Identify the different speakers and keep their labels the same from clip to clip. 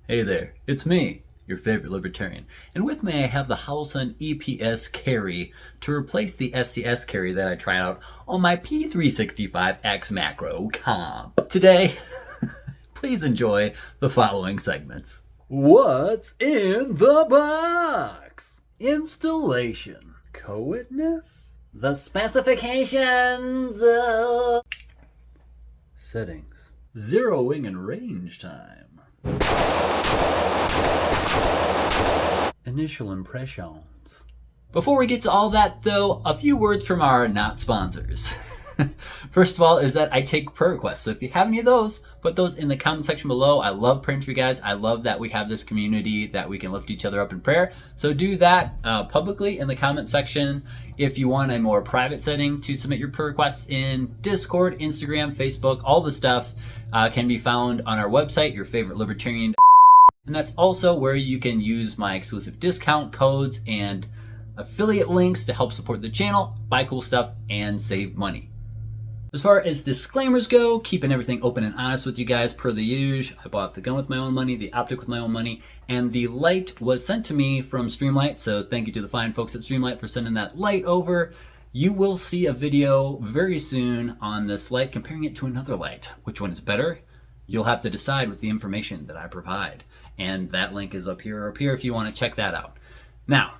Speaker 1: Hey there, it's me, your favorite libertarian. And with me I have the Howlson EPS Carry to replace the SCS Carry that I tried out on my P365X macro comp. Today, please enjoy the following segments. What's in the box? Installation. Co-witness? The specifications. Settings. Zeroing and range time. Initial impressions. Before we get to all that though, a few words from our not sponsors. First of all is that I take prayer requests, so if you have any of those, put those in the comment section below. I love praying for you guys. I love that we have this community that we can lift each other up in prayer. So do that publicly in the comment section. If you want a more private setting to submit your prayer requests in Discord, Instagram, Facebook, all the stuff can be found on our website, Your Favorite Libertarian. And that's also where you can use my exclusive discount codes and affiliate links to help support the channel, buy cool stuff, and save money. As far as disclaimers go, keeping everything open and honest with you guys per the usual. I bought the gun with my own money, the optic with my own money, and the light was sent to me from Streamlight, so thank you to the fine folks at Streamlight for sending that light over. You will see a video very soon on this light comparing it to another light. Which one is better? You'll have to decide with the information that I provide. And that link is up here or up here if you want to check that out. Now,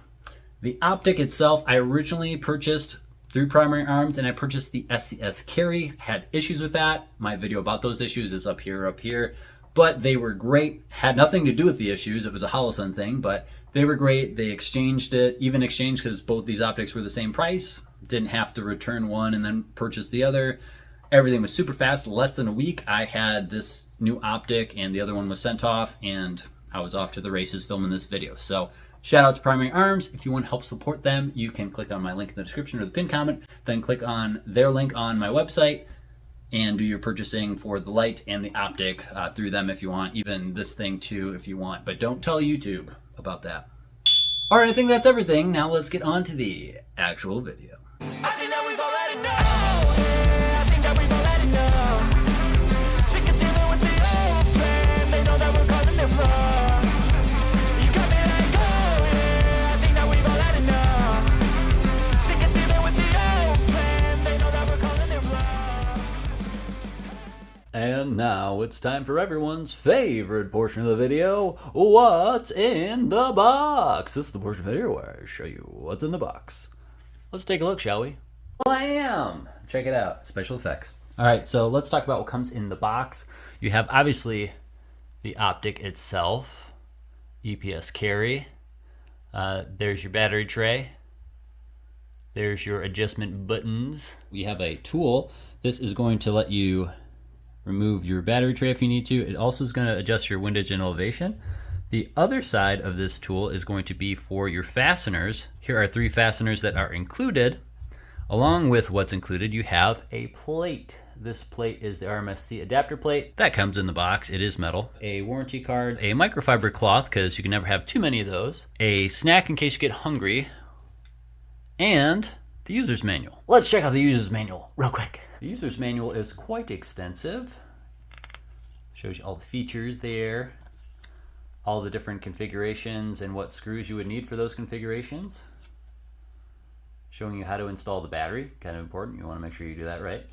Speaker 1: the optic itself, I originally purchased through Primary Arms, and I purchased the SCS Carry. Had issues with that. My video about those issues is up here, but they were great. Had nothing to do with the issues. It was a Howlson thing, but they were great. They exchanged it, even exchanged because both these optics were the same price. Didn't have to return one and then purchase the other. Everything was super fast. Less than a week, I had this new optic and the other one was sent off, and I was off to the races filming this video. So shout out to Primary Arms. If you want to help support them, you can click on my link in the description or the pinned comment, then click on their link on my website and do your purchasing for the light and the optic through them if you want, even this thing too if you want, but don't tell YouTube about that. All right, I think that's everything. Now let's get on to the actual video.
Speaker 2: I think that we've already know. Yeah, I think that we've already know. Sick of dealing with the old plan. They know that we're calling it wrong. You got me like, oh yeah, I think that we've already know. Sick of dealing with the old plan. They know that we're calling it wrong.
Speaker 1: And now it's time for everyone's favorite portion of the video, what's in the box? This is the portion of the video where I show you what's in the box. Let's take a look, shall we? Blam! Check it out, special effects. All right, so let's talk about what comes in the box. You have obviously the optic itself, EPS Carry. There's your battery tray. There's your adjustment buttons. We have a tool. This is going to let you remove your battery tray if you need to. It also is going to adjust your windage and elevation. The other side of this tool is going to be for your fasteners. Here are 3 fasteners that are included. Along with what's included, you have a plate. This plate is the RMSC adapter plate. That comes in the box. It is metal. A warranty card, a microfiber cloth, because you can never have too many of those, a snack in case you get hungry, and the user's manual. Let's check out the user's manual real quick. The user's manual is quite extensive. Shows you all the features there, all the different configurations and what screws you would need for those configurations. Showing you how to install the battery, kind of important. You want to make sure you do that right.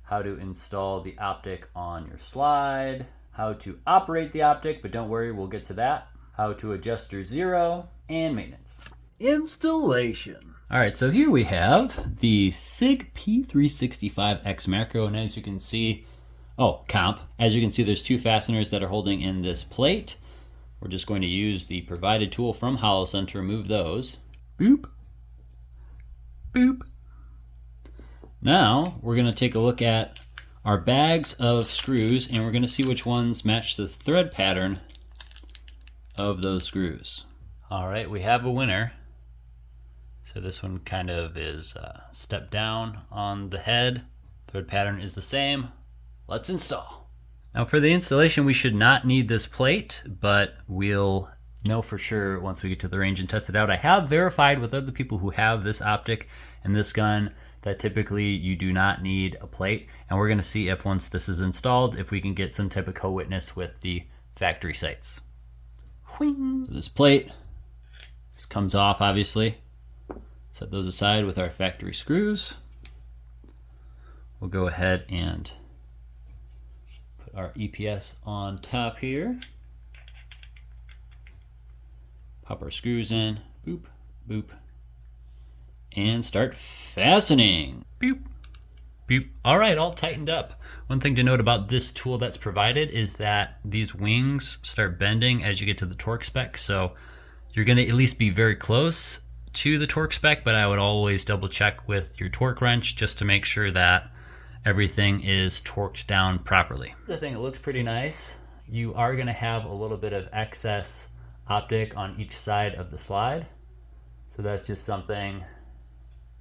Speaker 1: How to install the optic on your slide. How to operate the optic, but don't worry, we'll get to that. How to adjust your zero, and maintenance. Installation. All right, so here we have the SIG P365X macro, and as you can see, comp. As you can see, there's 2 fasteners that are holding in this plate. We're just going to use the provided tool from Howlson to remove those. Boop. Boop. Now, we're going to take a look at our bags of screws, and we're going to see which ones match the thread pattern of those screws. All right, we have a winner. So this one kind of is step down on the head. Thread pattern is the same. Let's install. Now for the installation, we should not need this plate, but we'll know for sure once we get to the range and test it out. I have verified with other people who have this optic and this gun that typically you do not need a plate, and we're going to see if once this is installed, if we can get some type of co-witness with the factory sights. Whing. This plate, this comes off obviously. Set those aside with our factory screws. We'll go ahead and put our EPS on top here. Pop our screws in, boop, boop, and start fastening. Boop, boop. All right, all tightened up. One thing to note about this tool that's provided is that these wings start bending as you get to the torque spec. So you're gonna at least be very close to the torque spec, but I would always double check with your torque wrench just to make sure that everything is torqued down properly. The thing, it looks pretty nice. You are gonna have a little bit of excess optic on each side of the slide. So that's just something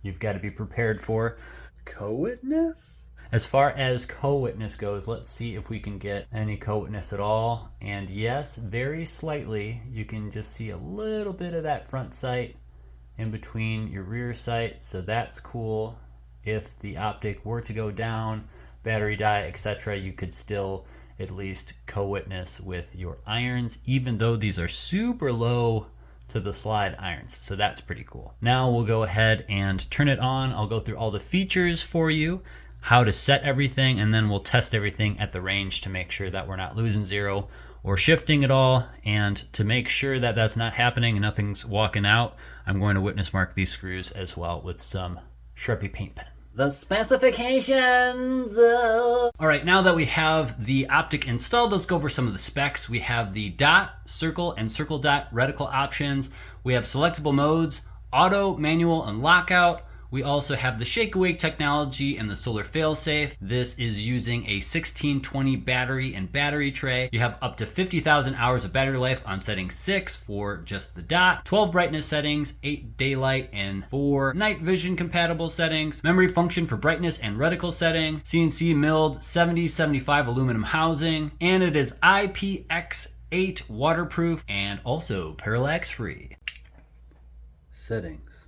Speaker 1: you've got to be prepared for. Co-witness? As far as co-witness goes, let's see if we can get any co-witness at all. And yes, very slightly, you can just see a little bit of that front sight in between your rear sight. So that's cool. If the optic were to go down, battery die, etc., you could still at least co-witness with your irons, even though these are super low to the slide irons. So that's pretty cool. Now we'll go ahead and turn it on. I'll go through all the features for you, how to set everything, and then we'll test everything at the range to make sure that we're not losing zero or shifting at all. And to make sure that that's not happening and nothing's walking out, I'm going to witness mark these screws as well with some Sharpie paint pen. The specifications. All right, now that we have the optic installed, let's go over some of the specs. We have the dot, circle, and circle dot reticle options. We have selectable modes, auto, manual, and lockout. We also have the shake awake technology and the solar failsafe. This is using a 1620 battery and battery tray. You have up to 50,000 hours of battery life on setting 6 for just the dot, 12 brightness settings, 8 daylight and 4 night vision compatible settings, memory function for brightness and reticle setting, CNC milled 7075 aluminum housing, and it is IPX8 waterproof and also parallax free. Settings.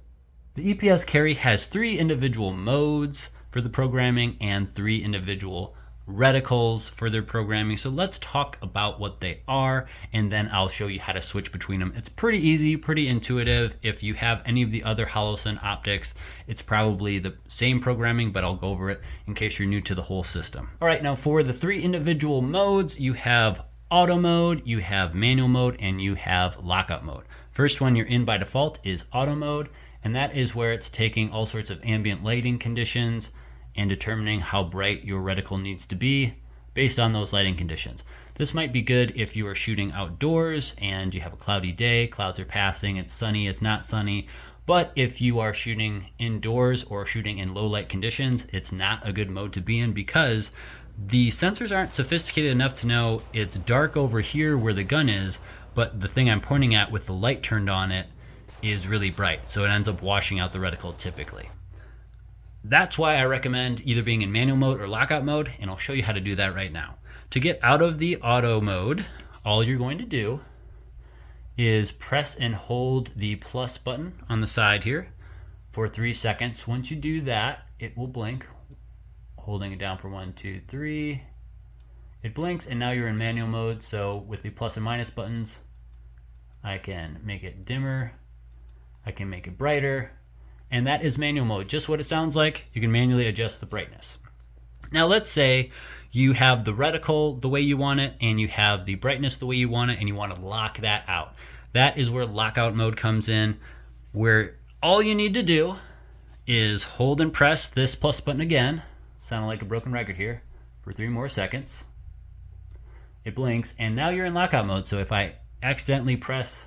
Speaker 1: The EPS Carry has 3 individual modes for the programming and 3 individual reticles for their programming. So let's talk about what they are, and then I'll show you how to switch between them. It's pretty easy, pretty intuitive. If you have any of the other Holosun optics, it's probably the same programming, but I'll go over it in case you're new to the whole system. All right, now for the 3 individual modes, you have auto mode, you have manual mode, and you have lockout mode. First one you're in by default is auto mode, and that is where it's taking all sorts of ambient lighting conditions and determining how bright your reticle needs to be based on those lighting conditions. This might be good if you are shooting outdoors and you have a cloudy day, clouds are passing, it's sunny, it's not sunny. But if you are shooting indoors or shooting in low light conditions, it's not a good mode to be in because the sensors aren't sophisticated enough to know it's dark over here where the gun is, but the thing I'm pointing at with the light turned on it is really bright, so it ends up washing out the reticle typically. That's why I recommend either being in manual mode or lockout mode, and I'll show you how to do that right now. To get out of the auto mode, all you're going to do is press and hold the plus button on the side here for 3 seconds. Once you do that, it will blink, holding it down for 1, 2, 3. It blinks, and now you're in manual mode. So with the plus and minus buttons, I can make it dimmer, I can make it brighter, and that is manual mode. Just what it sounds like. You can manually adjust the brightness. Now let's say you have the reticle the way you want it, and you have the brightness the way you want it, and you want to lock that out. That is where lockout mode comes in, where all you need to do is hold and press this plus button again, sounding like a broken record here, for 3 more seconds. It blinks, and now you're in lockout mode. So if I accidentally press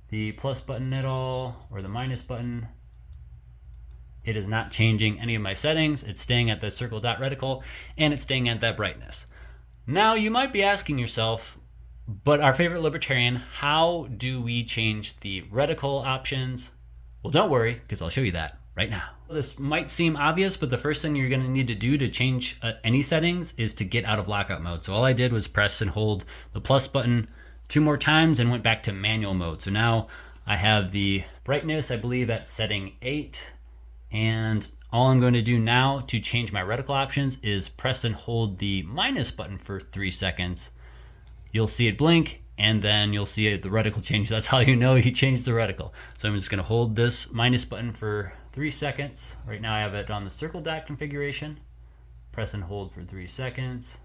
Speaker 1: the plus button at all or the minus button, it is not changing any of my settings. It's staying at the circle dot reticle, and it's staying at that brightness. Now you might be asking yourself, but our favorite libertarian, how do we change the reticle options? Well, don't worry, because I'll show you that right now. This might seem obvious, but the first thing you're going to need to do to change any settings is to get out of lockout mode. So all I did was press and hold the plus button 2 more times and went back to manual mode. So now I have the brightness, I believe, at setting 8. And all I'm going to do now to change my reticle options is press and hold the minus button for 3 seconds. you'll see it blink, and then you'll see the reticle change. That's how you know you changed the reticle. So I'm just going to hold this minus button for 3 seconds. Right now I have it on the circle dot configuration. Press and hold for 3 seconds.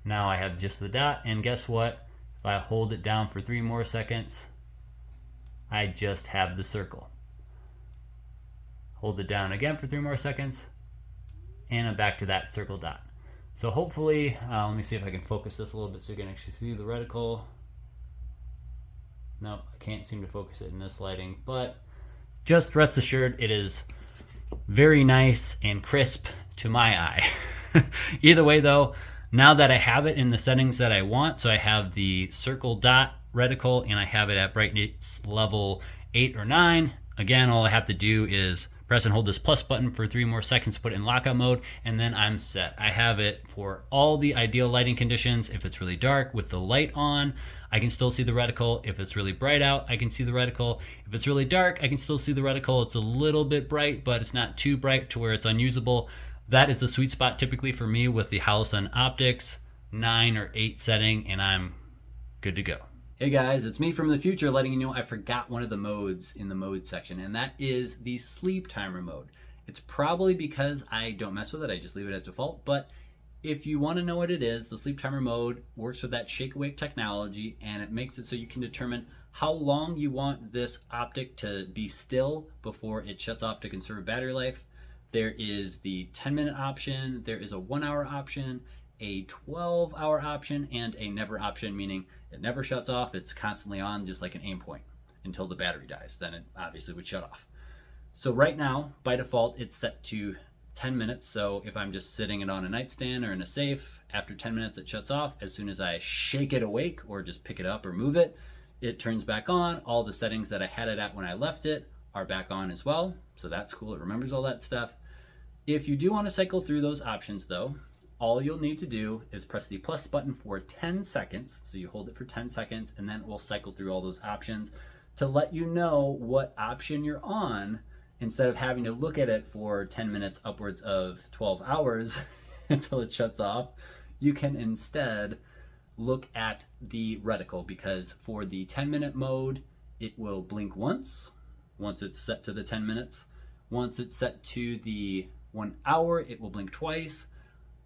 Speaker 1: Now I have just the dot, and guess what? If I hold it down for 3 more seconds, I just have the circle. Hold it down again for 3 more seconds, and I'm back to that circle dot. So hopefully, let me see if I can focus this a little bit so you can actually see the reticle. Nope, I can't seem to focus it in this lighting, but just rest assured it is very nice and crisp to my eye. Either way though, now that I have it in the settings that I want, so I have the circle dot reticle and I have it at brightness level 8 or 9, again, all I have to do is press and hold this plus button for 3 more seconds to put it in lockout mode, and then I'm set. I have it for all the ideal lighting conditions. If it's really dark with the light on, I can still see the reticle. If it's really bright out, I can see the reticle. If it's really dark, I can still see the reticle. It's a little bit bright, but it's not too bright to where it's unusable. That is the sweet spot typically for me with the Holosun Optics 9 or 8 setting, and I'm good to go. Hey guys, it's me from the future letting you know I forgot one of the modes in the mode section, and that is the sleep timer mode. It's probably because I don't mess with it, I just leave it at default, but if you want to know what it is, the sleep timer mode works with that shake awake technology, and it makes it so you can determine how long you want this optic to be still before it shuts off to conserve battery life. There is the 10-minute option, there is a 1-hour option, a 12-hour option, and a never option, meaning it never shuts off, it's constantly on, just like an aim point until the battery dies. Then it obviously would shut off. So right now, by default, it's set to 10 minutes. So if I'm just sitting it on a nightstand or in a safe, after 10 minutes it shuts off. As soon as I shake it awake or just pick it up or move it, it turns back on. All the settings that I had it at when I left it are back on as well. So that's cool, it remembers all that stuff. If you do want to cycle through those options though, all you'll need to do is press the plus button for 10 seconds. So you hold it for 10 seconds and then it will cycle through all those options to let you know what option you're on, instead of having to look at it for 10 minutes upwards of 12 hours until it shuts off. You can instead look at the reticle, because for the 10-minute mode, it will blink once it's set to the 10 minutes. Once it's set to the 1 hour, it will blink twice.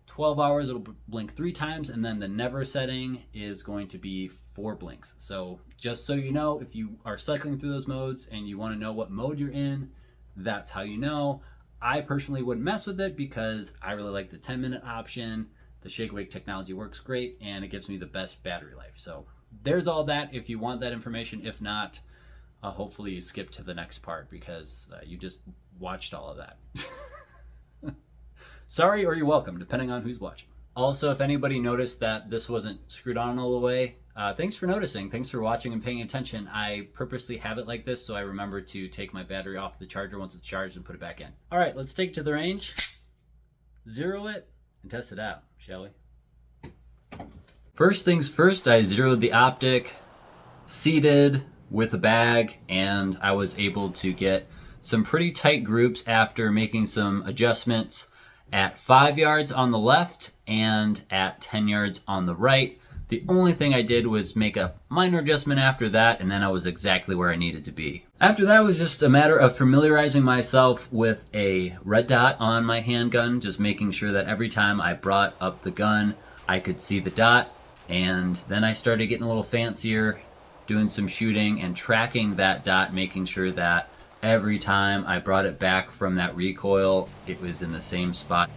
Speaker 1: 12 hours, it'll blink 3 times, and then the never setting is going to be 4 blinks. So just so you know, if you are cycling through those modes and you want to know what mode you're in, that's how you know. I personally wouldn't mess with it because I really like the 10-minute option. The shake awake technology works great and it gives me the best battery life. So there's all that if you want that information. If not, hopefully you skip to the next part because you just watched all of that. Sorry or you're welcome, depending on who's watching. Also, if anybody noticed that this wasn't screwed on all the way, thanks for noticing. Thanks for watching and paying attention. I purposely have it like this so I remember to take my battery off the charger once it's charged and put it back in. All right, let's take it to the range, zero it, and test it out, shall we? First things first, I zeroed the optic, seated with a bag, and I was able to get some pretty tight groups after making some adjustments at 5 yards on the left and at 10 yards on the right. The only thing I did was make a minor adjustment after that, and then I was exactly where I needed to be. After that, it was just a matter of familiarizing myself with a red dot on my handgun, just making sure that every time I brought up the gun, I could see the dot. And then I started getting a little fancier, doing some shooting and tracking that dot, making sure that every time I brought it back from that recoil, it was in the same spot.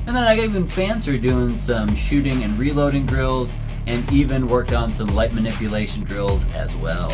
Speaker 1: And then I got even fancier doing some shooting and reloading drills, and even worked on some light manipulation drills as well.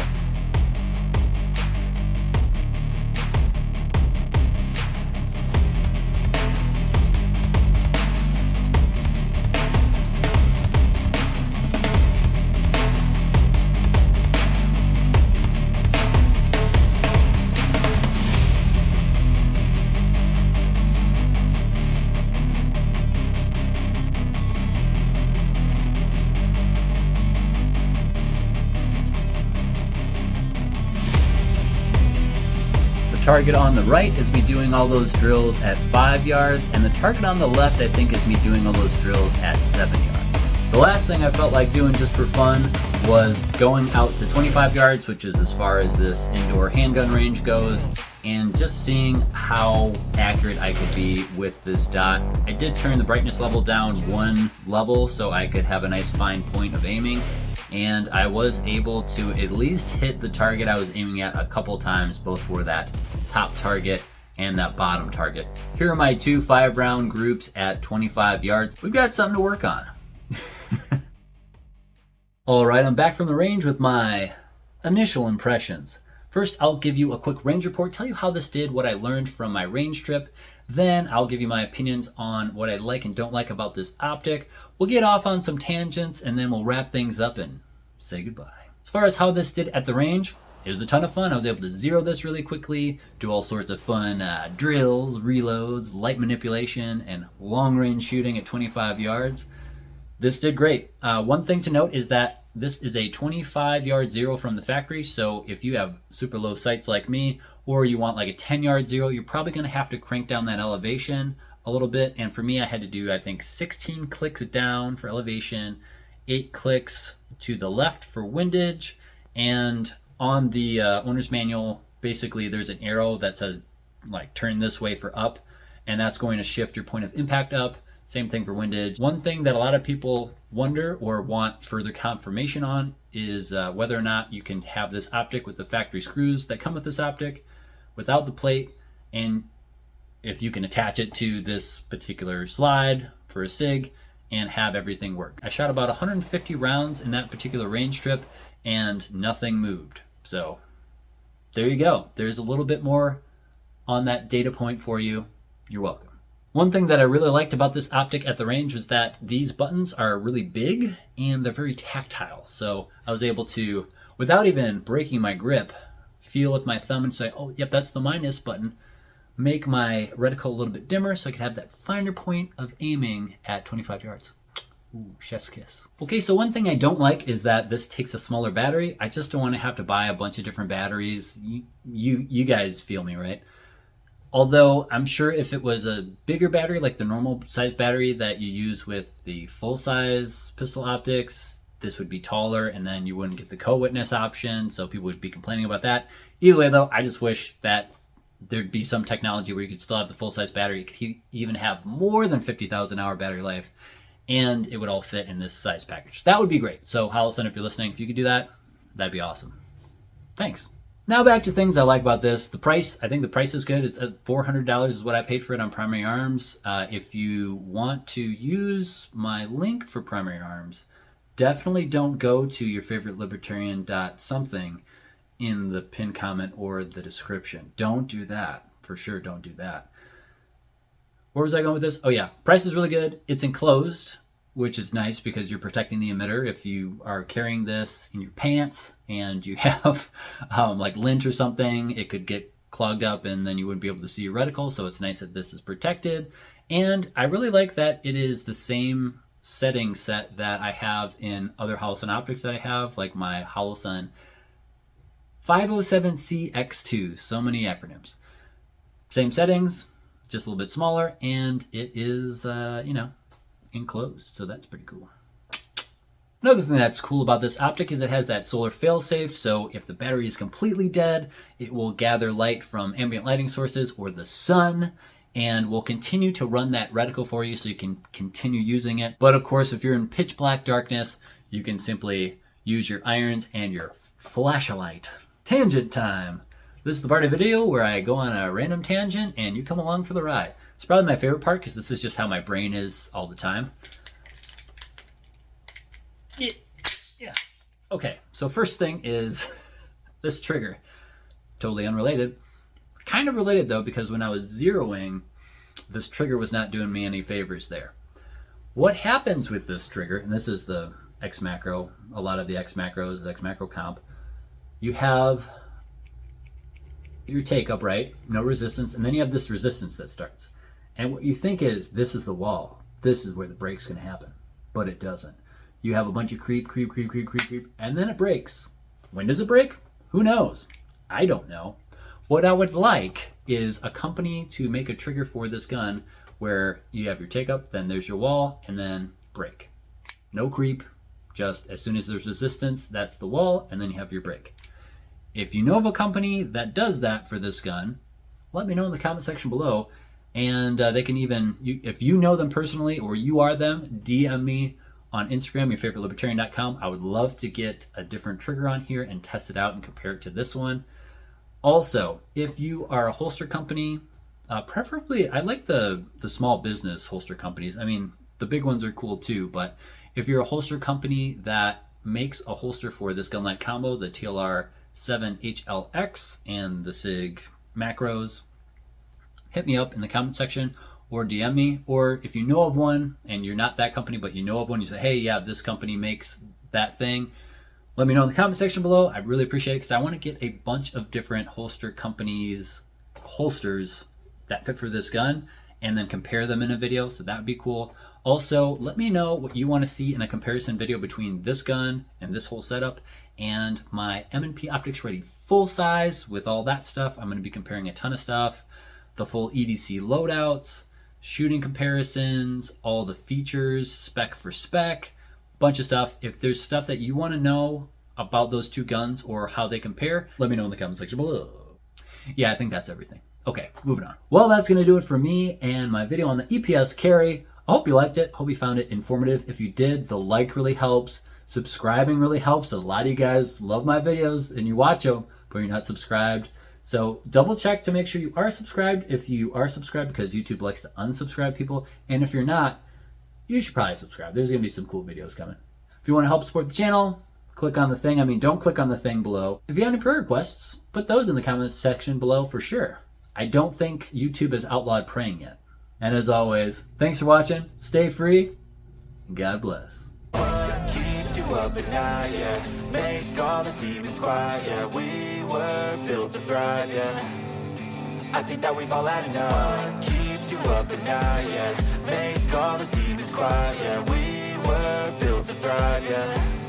Speaker 1: target on the right is me doing all those drills at 5 yards, and the target on the left I think is me doing all those drills at 7 yards. The last thing I felt like doing just for fun was going out to 25 yards, which is as far as this indoor handgun range goes, and just seeing how accurate I could be with this dot. I did turn the brightness level down 1 level so I could have a nice fine point of aiming, and I was able to at least hit the target I was aiming at a couple times, both for that top target and that bottom target. Here are my 2 5-round groups at 25 yards. We've got something to work on. Alright, I'm back from the range with my initial impressions. First, I'll give you a quick range report, tell you how this did, what I learned from my range trip. Then I'll give you my opinions on what I like and don't like about this optic. We'll get off on some tangents and then we'll wrap things up and say goodbye. As far as how this did at the range, it was a ton of fun. I was able to zero this really quickly, do all sorts of fun drills, reloads, light manipulation, and long range shooting at 25 yards. This did great. One thing to note is that this is a 25-yard zero from the factory, so if you have super low sights like me, or you want like a 10-yard zero, you're probably going to have to crank down that elevation a little bit. And for me, I had to do, I think, 16 clicks down for elevation, 8 clicks to the left for windage, and on the owner's manual, basically there's an arrow that says like turn this way for up, and that's going to shift your point of impact up. Same thing for windage. One thing that a lot of people wonder or want further confirmation on is whether or not you can have this optic with the factory screws that come with this optic without the plate, and if you can attach it to this particular slide for a SIG and have everything work. I shot about 150 rounds in that particular range trip and nothing moved. So there you go. There's a little bit more on that data point for you. You're welcome. One thing that I really liked about this optic at the range was that these buttons are really big and they're very tactile. So I was able to, without even breaking my grip, feel with my thumb and say, oh, yep, that's the minus button. Make my reticle a little bit dimmer so I could have that finer point of aiming at 25 yards. Ooh, chef's kiss. Okay, so one thing I don't like is that this takes a smaller battery. I just don't want to have to buy a bunch of different batteries. You guys feel me, right? Although I'm sure if it was a bigger battery, like the normal size battery that you use with the full size pistol optics, this would be taller and then you wouldn't get the co-witness option, so people would be complaining about that. Either way though, I just wish that there'd be some technology where you could still have the full size battery, you could even have more than 50,000 hour battery life, and it would all fit in this size package. That would be great. So Hollison, if you're listening, if you could do that, that'd be awesome. Thanks. Now back to things I like about this. The price, I think the price is good. It's at $400 is what I paid for it on Primary Arms. If you want to use my link for Primary Arms, definitely don't go to your favorite libertarian something in the pinned comment or the description. Don't do that. For sure, don't do that. Where was I going with this? Oh yeah, price is really good. It's enclosed, which is nice because you're protecting the emitter. If you are carrying this in your pants and you have like lint or something, it could get clogged up and then you wouldn't be able to see your reticle. So it's nice that this is protected. And I really like that it is the same setting set that I have in other Holosun optics that I have, like my Holosun 507CX2. So many acronyms. Same settings, just a little bit smaller, and it is, enclosed, so that's pretty cool. Another thing that's cool about this optic is it has that solar failsafe, so if the battery is completely dead, it will gather light from ambient lighting sources or the sun, and will continue to run that reticle for you so you can continue using it. But of course, if you're in pitch black darkness, you can simply use your irons and your flashlight. Tangent time. This is the part of the video where I go on a random tangent and you come along for the ride. It's probably my favorite part because this is just how my brain is all the time. Yeah. Okay, so first thing is this trigger. Totally unrelated. Kind of related though, because when I was zeroing, this trigger was not doing me any favors there. What happens with this trigger, and this is the X macro, a lot of the X macros, X macro comp, you have your take upright, no resistance, and then you have this resistance that starts. And what you think is, this is the wall. This is where the break's gonna happen. But it doesn't. You have a bunch of creep, and then it breaks. When does it break? Who knows? I don't know. What I would like is a company to make a trigger for this gun where you have your take up, then there's your wall, and then break. No creep, just as soon as there's resistance, that's the wall, and then you have your break. If you know of a company that does that for this gun, let me know in the comment section below, and they can even, if you know them personally or you are them, DM me on Instagram, yourfavoritelibertarian.com. I would love to get a different trigger on here and test it out and compare it to this one. Also, if you are a holster company, preferably, I like the small business holster companies. I mean, the big ones are cool too, but if you're a holster company that makes a holster for this gun light combo, the TLR 7HLX and the SIG macros, hit me up in the comment section or DM me. Or if you know of one and you're not that company, but you know of one, you say, hey, yeah, this company makes that thing, let me know in the comment section below. I'd really appreciate it because I want to get a bunch of different holster companies, holsters that fit for this gun and then compare them in a video. So that would be cool. Also, let me know what you want to see in a comparison video between this gun and this whole setup and my M&P Optics Ready full size with all that stuff. I'm going to be comparing a ton of stuff, the full EDC loadouts, shooting comparisons, all the features, spec for spec, bunch of stuff. If there's stuff that you want to know about those two guns or how they compare, let me know in the comment section below. Yeah, I think that's everything. Okay, moving on. Well, that's going to do it for me and my video on the EPS Carry. I hope you liked it. Hope you found it informative. If you did, the like really helps. Subscribing really helps. A lot of you guys love my videos and you watch them, but you're not subscribed. So double check to make sure you are subscribed if you are subscribed, because YouTube likes to unsubscribe people. And if you're not, you should probably subscribe. There's going to be some cool videos coming. If you want to help support the channel, click on the thing. I mean, don't click on the thing below. If you have any prayer requests, put those in the comments section below for sure. I don't think YouTube has outlawed praying yet. And as always, thanks for watching. Stay free. And God bless.
Speaker 2: Keeps you up at night, yeah. Make all the demons quiet, yeah. We were built to thrive, yeah. I think that we've all had enough. Keeps you up at night, yeah. Make all the demons quiet, yeah. We were built to thrive, yeah.